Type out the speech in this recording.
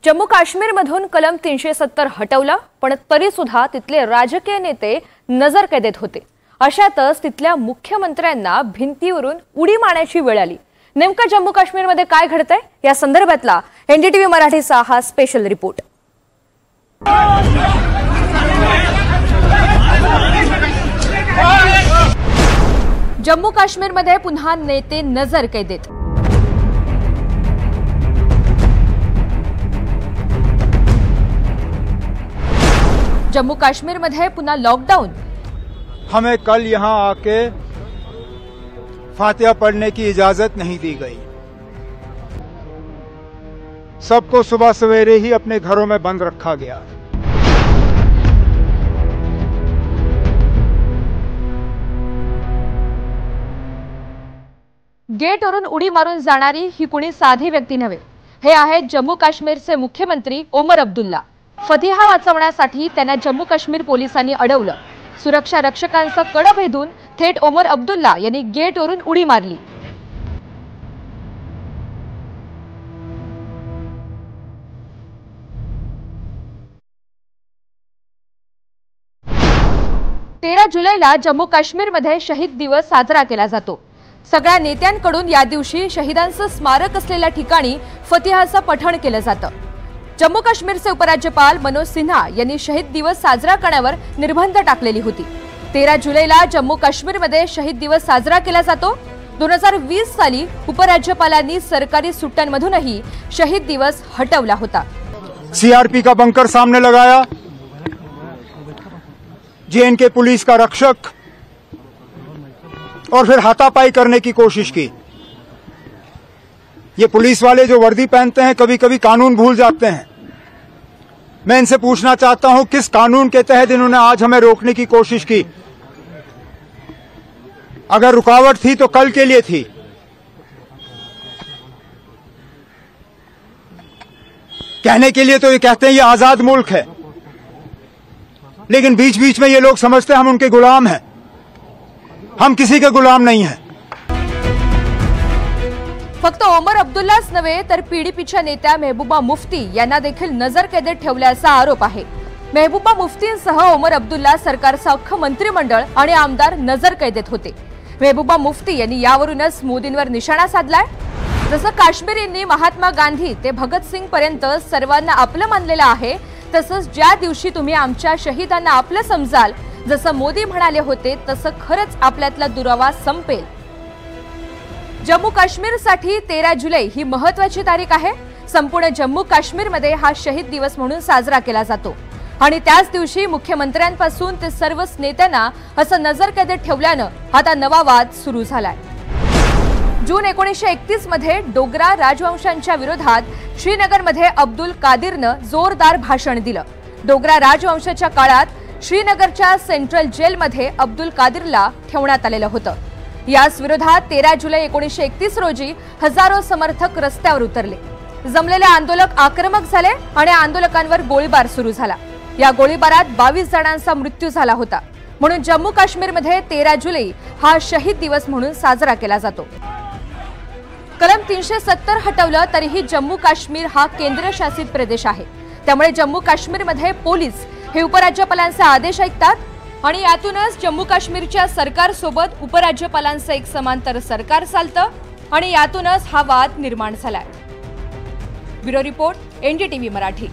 जम्मू काश्मीरमधून कलम 370 हटवला, पण तरी सुद्धा तिथले राजकीय नेते नजरकैदेत होते। अशातच तिथल्या मुख्यमंत्र्यांना भिंतीवरून उडी मारण्याची वेळ आली। नेमका जम्मू काश्मीरमध्ये काय घडतंय या संदर्भातला एनडीटीव्ही मराठीचा हा स्पेशल रिपोर्ट। जम्मू काश्मीरमध्ये पुन्हा नेते नजरकैदेत। जम्मू काश्मीर में पुनः लॉकडाउन। हमें कल यहां आके फातिहा पढ़ने की इजाजत नहीं दी गई। सबको सुबह सवेरे ही अपने घरों में बंद रखा गया। गेटवरून उडी मारून जाणारी ही कुणी साधी व्यक्ती नव्हे। हे आहेत जम्मू काश्मीरचे मुख्यमंत्री ओमर अब्दुल्ला। फतिहा वाचवण्यासाठी त्यांना जम्मू काश्मीर पोलिसांनी अडवलं। सुरक्षा रक्षकांचं कड भेदून थेट ओमर अब्दुल्ला यांनी गेटवरून उडी मारली। तेरा जुलैला जम्मू काश्मीरमध्ये शहीद दिवस साजरा केला जातो। सगळ्या नेत्यांकडून या दिवशी शहीदांचं स्मारक असलेल्या ठिकाणी फतिहाचं पठण केलं जातं। जम्मू काश्मीरचे उपराज्यपाल मनोज सिन्हा यांनी शहीद दिवस साजरा करण्यावर निर्बंध टाकलेली होती। 13 जुलैला जम्मू काश्मीरमध्ये शहीद दिवस साजरा केला जातो। 2020 साली उपराज्यपालांनी सरकारी सुट्ट्यांमधूनही शहीद दिवस हटवला होता। सीआरपी का बंकर सामने लगाया, जेएनके पुलिस का रक्षक, और फिर हाथापाई करने की कोशिश की। ये पुलिस वाले जो वर्दी पहनते हैं कभी कभी कानून भूल जाते हैं। मैं इनसे पूछना चाहता हूं किस कानून के तहत इन्होंने आज हमें रोकने की कोशिश की। अगर रुकावट थी तो कल के लिए थी। कहने के लिए तो ये कहते हैं ये आजाद मुल्क है, लेकिन बीच बीच में ये लोग समझते हैं हम उनके गुलाम हैं। हम किसी के गुलाम नहीं हैं। फक्त ओमर अब्दुल्लाच नव्हे तर पीडीपीच्या नेत्या मेहबूबा मुफ्ती यांना देखील नजरकैदेत ठेवल्याचा आरोप आहे। मेहबूबा मुफ्तींसह ओमर अब्दुल्ला सरकारचं अख्खं मंत्रिमंडळ आणि आमदार नजरकैदेत होते। मेहबूबा मुफ्ती यांनी यावरूनच मोदींवर निशाणा साधलाय। जसं काश्मीरींनी महात्मा गांधी ते भगतसिंग पर्यंत सर्वांना आपलं मानलेलं आहे, तसंच ज्या दिवशी तुम्ही आमच्या शहीदांना आपलं समजाल, जसं मोदी म्हणाले होते तसं खरंच आपल्यातला दुरावा संपेल। जम्मू काश्मीरसाठी 13 जुलै ही महत्त्वाची तारीख आहे। संपूर्ण जम्मू काश्मीरमध्ये हा शहीद दिवस म्हणून साजरा केला जातो आणि त्याच दिवशी मुख्यमंत्र्यांपासून ते सर्वच नेत्यांना असं नजरकैदेत ठेवल्यानं आता नवा वाद सुरू झालाय। जून 1931 मध्ये डोगरा राजवंशांच्या विरोधात श्रीनगरमध्ये अब्दुल कादिरनं जोरदार भाषण दिलं। डोगरा राजवंशाच्या काळात श्रीनगरच्या सेंट्रल जेलमध्ये अब्दुल कादिरला ठेवण्यात आलेलं होतं। याच विरोधात 13 जुलै 1931 रोजी हजारो समर्थक रस्त्यावर उतरले। जमलेले आंदोलक आक्रमक झाले आणि आंदोलकांवर गोळीबार सुरू झाला। या गोळीबारात 22 जणांचा मृत्यू झाला होता। म्हणून जम्मू काश्मीरमध्ये 13 जुलै हा शहीद दिवस म्हणून साजरा केला जातो। कलम 370 हटवलं तरीही जम्मू काश्मीर हा केंद्रशासित प्रदेश आहे। त्यामुळे जम्मू काश्मीरमध्ये पोलीस हे उपराज्यपालांचे आदेश ऐकतात आणि यातूनच जम्मू काश्मीरच्या सरकारसोबत उपराज्यपालांचं एक समांतर सरकार चालतं आणि यातूनच हा वाद निर्माण झालाय। Bureau report, NDTV Marathi.